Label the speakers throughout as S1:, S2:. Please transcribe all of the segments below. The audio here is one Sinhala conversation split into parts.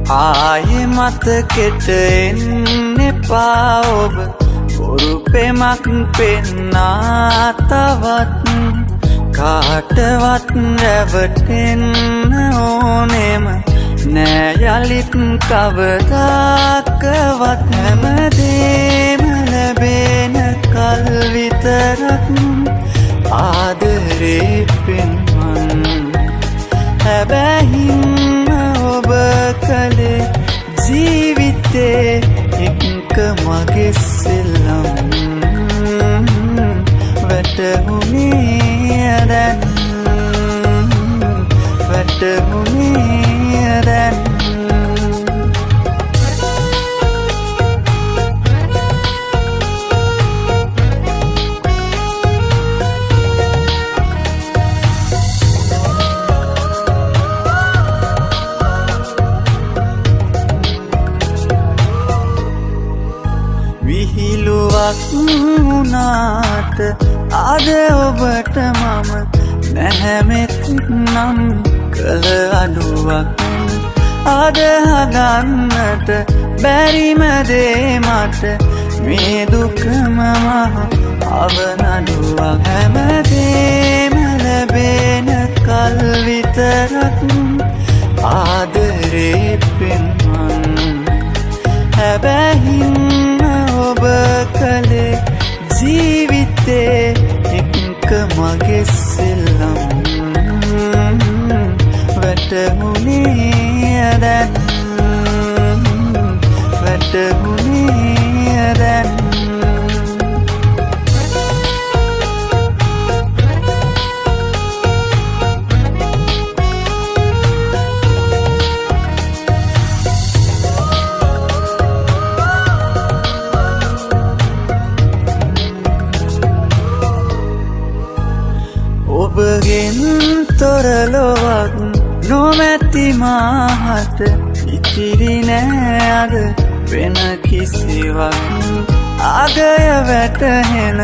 S1: ආයෙ මතකෙට එන්න එපා ඔබ බොරු පෙමක් පෙන්නා තවත් කාටවත් රැවටෙන්න ඕනෙම නෑ යලිත් කවදාකවත් හැමදේම ලැබෙන කල් විතරක් ආදරේ පෙන්වන්න හැබැයිම ඔබ කලේ ජීවිතේ එක්ක මගේ සෙල්ලම් වැටහුනේ දැන් වැටහුනේ දැන් විහිළුවක් වුණාට අද ඔබට මම නැහැමෙත් නම් කළ අඩුවක් අද හදන්නට බැරිම දේ මට මේ දුකම මහ අවනඩුවක් හැමදේම ලැබෙන කල් විතරක් ආදරේ පෙන්වන්න හැබැයිම ඔබ කලේ ජීවිතේ එක්ක මගේ සෙල්ලම් වැටහුනේ දැන් වැටහුනේ දැන් ඔබගෙන් තොරලොවක් නොමැති මාහට ඉතිරි නෑ අද වෙන කිසිවක් අගය වැටහෙන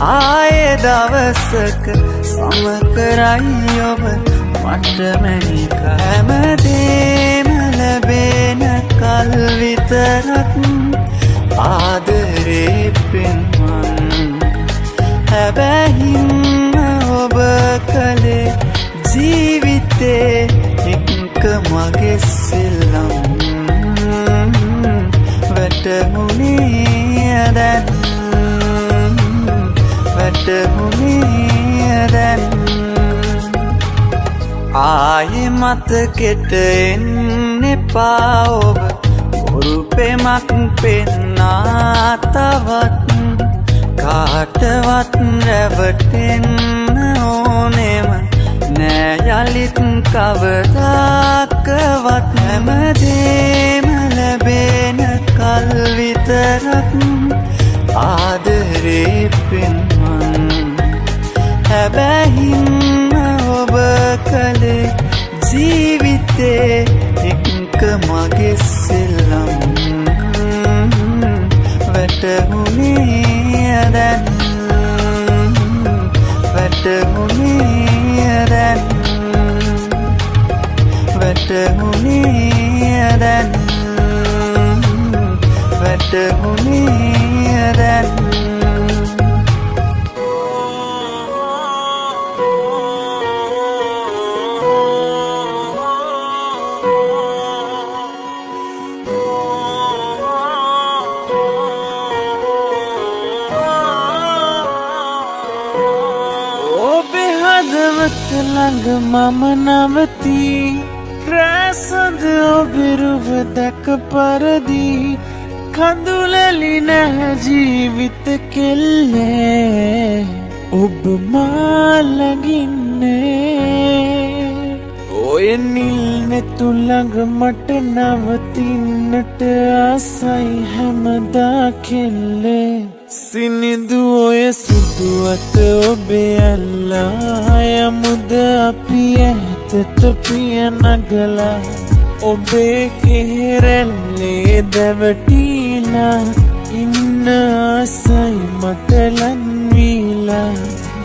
S1: ආයේ දවසක සමකරයි ඔබ මට මැනික හැමදේම ලැබෙන කල් විතරක් ආදරේ පෙන්වන්න හැබැයිම ඔබ කලේ ජීවිතේ එක්ක මගේ සෙල්ලම් වැටහුනේ දැන් වැටහුනේ දැන් ආයෙ මතකෙට එන්න එපා ඔබ බොරු පෙමක් පෙන්නා තවත් කාටවත් රැවටෙන්න ඕනෙම නෑ යලිත් කවදාකවත් හැමදේම ලැබෙන කල් විතරක් ආදරේ පෙන්වන්න හැබැයිම ඔබ කලේ ජීවිතේ එක්ක මගේ සෙල්ලම් වැටහුනේ දැන් වැටහුනේ දැන් වැටහුනේ දැන් වැටහුනේ දැන්
S2: හදවත ළඟ මම නවතී රැසඳ ඔබිරුව දැක පරදී කඳුලැලි නැහැ ජීවිත කෙල්ලේ ඔබ මා ළඟින්නේ ඔය නිල් නෙතු ළඟ මට නවතින්නට ආසයි හැමදා කෙල්ලේ සිනිදු ඔය සුදු අත ඔබේ අල්ලා යමුද අපි ඇතට පිය නගලා ඔබේ කෙහෙරැල්ලේ දැවටීලා ඉන්න ආසයි මට ලන්වීලා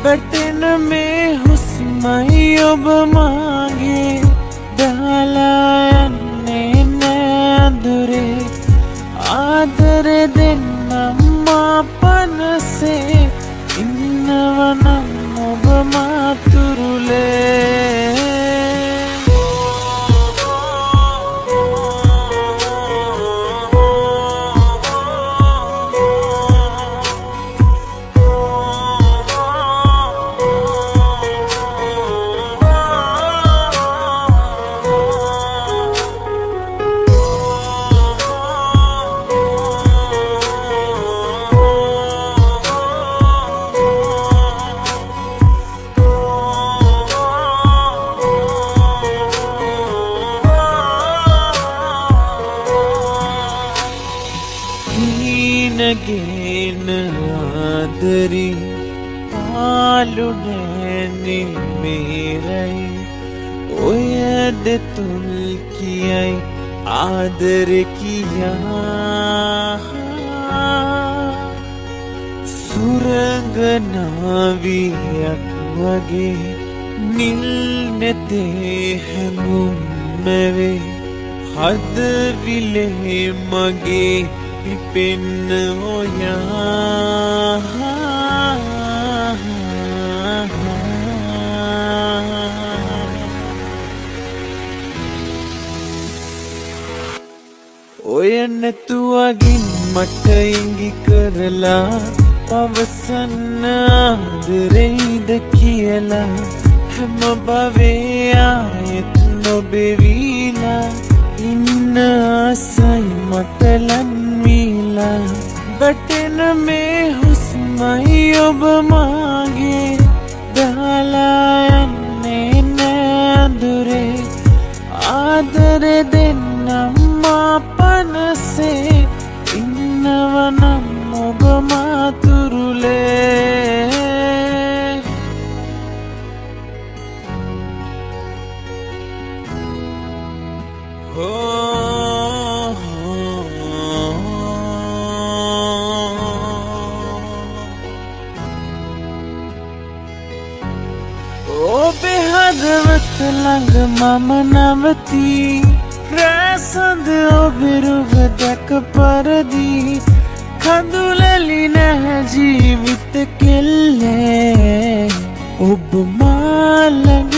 S2: වැටෙන මේ හුස්මයි ඔබ මාගේ දාලා යන්නේ නෑ සුන්දරි පාලුනෑනෙ මේරයි ඔය දෙතුල් කියයි ආදර කියා සුරංගනාවියක් වගේ නිල් නැතේ හැඟුම් මැවේ හදවිලේ මගේ පිපෙන්න ඔයා ඔය නැතුවගින් මට ඉඟි කරලා පවසන්න ආදරෙයිද කියලා හැම භවයේ ආයෙත් නොබෙවිලා ඉන්න ආසයි මට ලන්වීලා වැටෙන මේ හුස්මයි ඔබ මාගේ දාලා යන්නේ නෑ අඳුරේ ආදරෙ දෙන්නම් මා පනසේ ඉන්නවනම් ඔබ මාතුරුලේ ඔබේ හදවත ළඟ මම නවතී රැසඳ ඔබේ රුව දැක පරදී කඳුලැලි නැහැ ජීවිත කෙල්ලේ ඔබ මා ළඟ